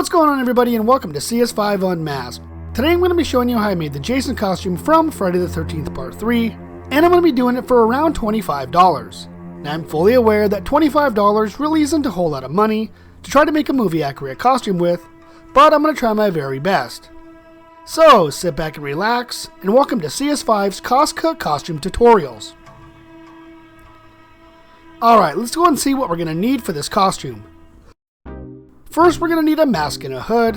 What's going on, everybody, and welcome to CS5 Unmasked. Today I'm going to be showing you how I made the Jason costume from Friday the 13th Part 3, and I'm going to be doing it for around $25. Now I'm fully aware that $25 really isn't a whole lot of money to try to make a movie accurate costume with, but I'm going to try my very best. So sit back and relax, and welcome to CS5's Cost Cut Costume Tutorials. Alright, let's go and see what we're going to need for this costume. First, we're going to need a mask and a hood,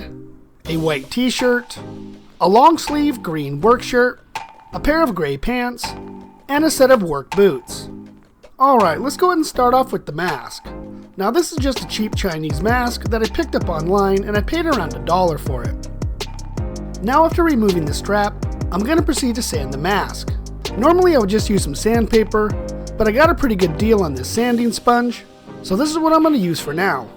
a white t-shirt, a long sleeve green work shirt, a pair of gray pants, and a set of work boots. Alright, let's go ahead and start off with the mask. Now this is just a cheap Chinese mask that I picked up online and I paid around $1 for it. Now after removing the strap, I'm going to proceed to sand the mask. Normally I would just use some sandpaper, but I got a pretty good deal on this sanding sponge, so this is what I'm going to use for now.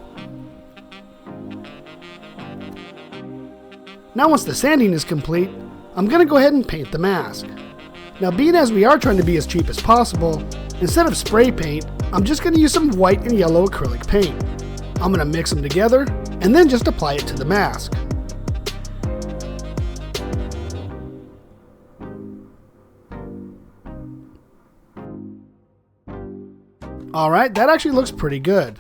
Now once the sanding is complete, I'm going to go ahead and paint the mask. Now being as we are trying to be as cheap as possible, instead of spray paint, I'm just going to use some white and yellow acrylic paint. I'm going to mix them together and then just apply it to the mask. Alright, that actually looks pretty good.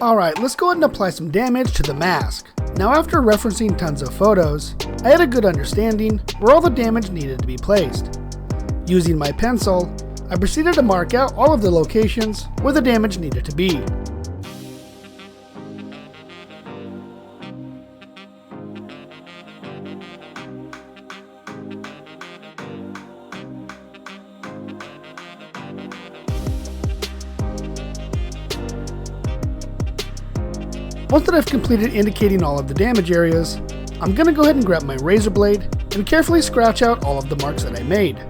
Alright, let's go ahead and apply some damage to the mask. Now after referencing tons of photos, I had a good understanding where all the damage needed to be placed. Using my pencil, I proceeded to mark out all of the locations where the damage needed to be. Once that I've completed indicating all of the damage areas, I'm going to go ahead and grab my razor blade and carefully scratch out all of the marks that I made.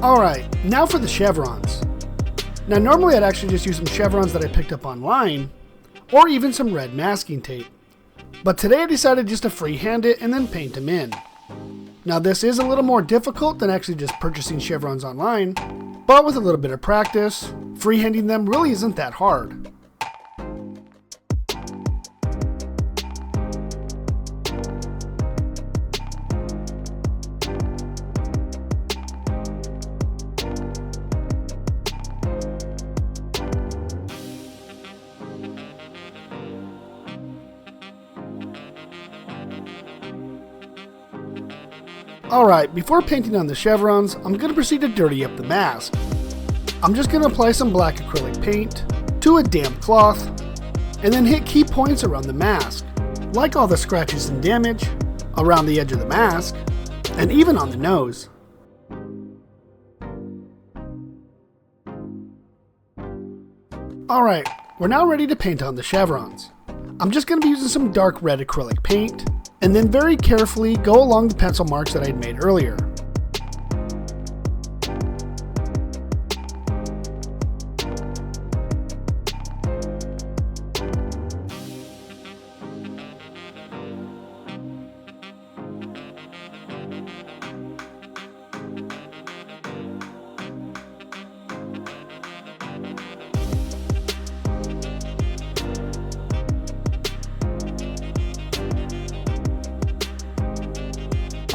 Alright, now for the chevrons. Now normally I'd actually just use some chevrons that I picked up online, or even some red masking tape. But today I decided just to freehand it and then paint them in. Now this is a little more difficult than actually just purchasing chevrons online, but with a little bit of practice, freehanding them really isn't that hard. Alright, before painting on the chevrons, I'm going to proceed to dirty up the mask. I'm just going to apply some black acrylic paint to a damp cloth, and then hit key points around the mask, like all the scratches and damage, around the edge of the mask, and even on the nose. Alright, we're now ready to paint on the chevrons. I'm just going to be using some dark red acrylic paint, and then very carefully go along the pencil marks that I'd made earlier.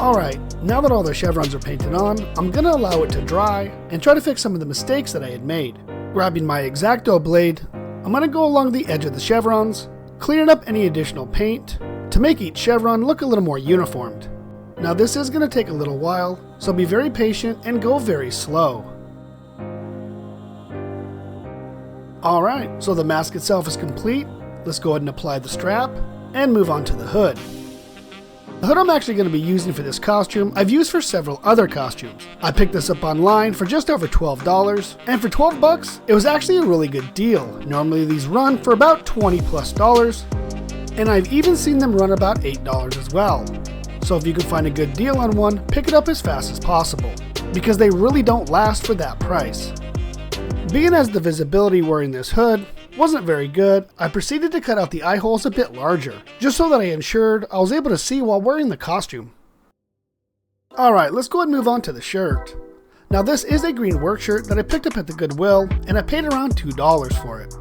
Alright, now that all the chevrons are painted on, I'm going to allow it to dry and try to fix some of the mistakes that I had made. Grabbing my X-Acto blade, I'm going to go along the edge of the chevrons, clearing up any additional paint to make each chevron look a little more uniformed. Now this is going to take a little while, so be very patient and go very slow. Alright, so the mask itself is complete. Let's go ahead and apply the strap and move on to the hood. The hood I'm actually going to be using for this costume, I've used for several other costumes. I picked this up online for just over $12, and for 12 bucks, it was actually a really good deal. Normally these run for about $20+, and I've even seen them run about $8 as well. So if you can find a good deal on one, pick it up as fast as possible, because they really don't last for that price. Being as the visibility wearing this hood wasn't very good, I proceeded to cut out the eye holes a bit larger, just so that I ensured I was able to see while wearing the costume. Alright, let's go ahead and move on to the shirt. Now this is a green work shirt that I picked up at the Goodwill, and I paid around $2 for it.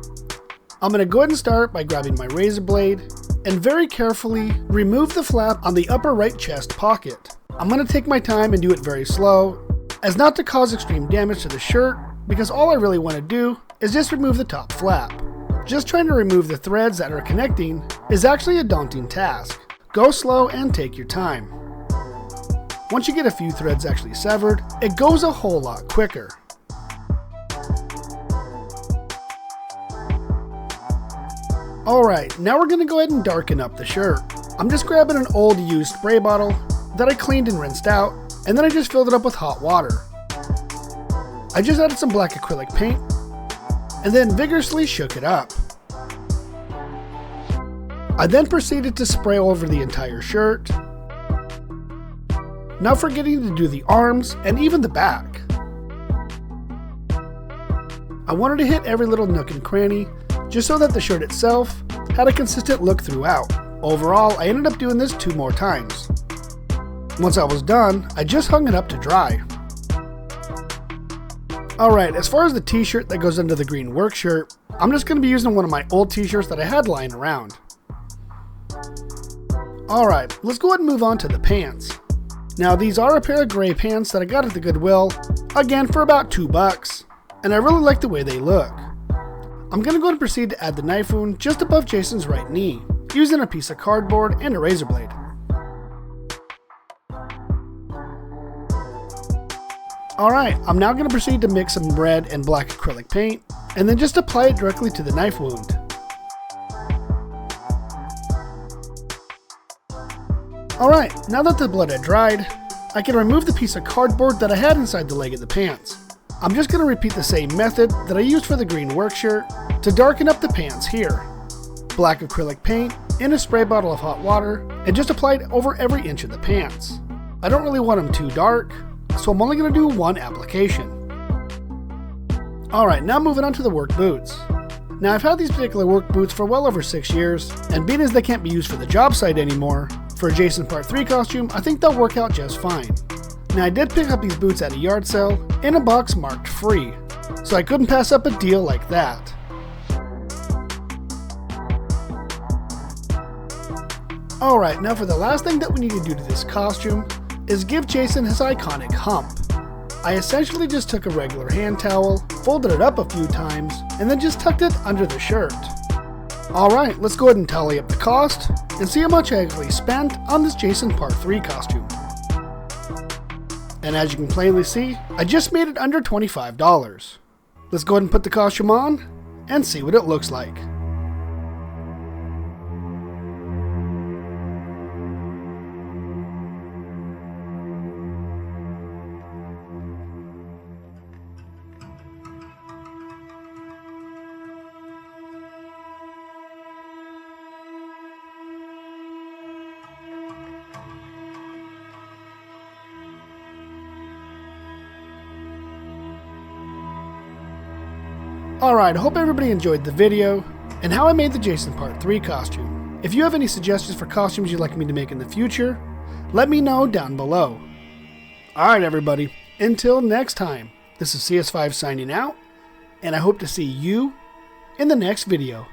I'm going to go ahead and start by grabbing my razor blade, and very carefully remove the flap on the upper right chest pocket. I'm going to take my time and do it very slow, as not to cause extreme damage to the shirt, because all I really want to do is just remove the top flap. Just trying to remove the threads that are connecting is actually a daunting task. Go slow and take your time. Once you get a few threads actually severed, it goes a whole lot quicker. Alright, now we're going to go ahead and darken up the shirt. I'm just grabbing an old used spray bottle that I cleaned and rinsed out, and then I just filled it up with hot water. I just added some black acrylic paint, and then vigorously shook it up. I then proceeded to spray over the entire shirt, not forgetting to do the arms and even the back. I wanted to hit every little nook and cranny, just so that the shirt itself had a consistent look throughout. Overall, I ended up doing this 2 more times. Once I was done, I just hung it up to dry. Alright, as far as the t-shirt that goes under the green work shirt, I'm just going to be using one of my old t-shirts that I had lying around. Alright, let's go ahead and move on to the pants. Now these are a pair of gray pants that I got at the Goodwill, again for about $2, and I really like the way they look. I'm going to go ahead and proceed to add the knife wound just above Jason's right knee, using a piece of cardboard and a razor blade. Alright, I'm now going to proceed to mix some red and black acrylic paint, and then just apply it directly to the knife wound. Alright, now that the blood had dried, I can remove the piece of cardboard that I had inside the leg of the pants. I'm just going to repeat the same method that I used for the green work shirt to darken up the pants here. Black acrylic paint in a spray bottle of hot water, and just apply it over every inch of the pants. I don't really want them too dark, so I'm only going to do 1 application. Alright, now moving on to the work boots. Now I've had these particular work boots for well over 6 years, and being as they can't be used for the job site anymore, for a Jason Part 3 costume, I think they'll work out just fine. Now I did pick up these boots at a yard sale, in a box marked free, so I couldn't pass up a deal like that. Alright, now for the last thing that we need to do to this costume, is give Jason his iconic hump. I essentially just took a regular hand towel, folded it up a few times, and then just tucked it under the shirt. Alright, let's go ahead and tally up the cost, and see how much I actually spent on this Jason Part 3 costume. And as you can plainly see, I just made it under $25. Let's go ahead and put the costume on, and see what it looks like. Alright, I hope everybody enjoyed the video, and how I made the Jason Part 3 costume. If you have any suggestions for costumes you'd like me to make in the future, let me know down below. Alright everybody, until next time, this is CS5 signing out, and I hope to see you in the next video.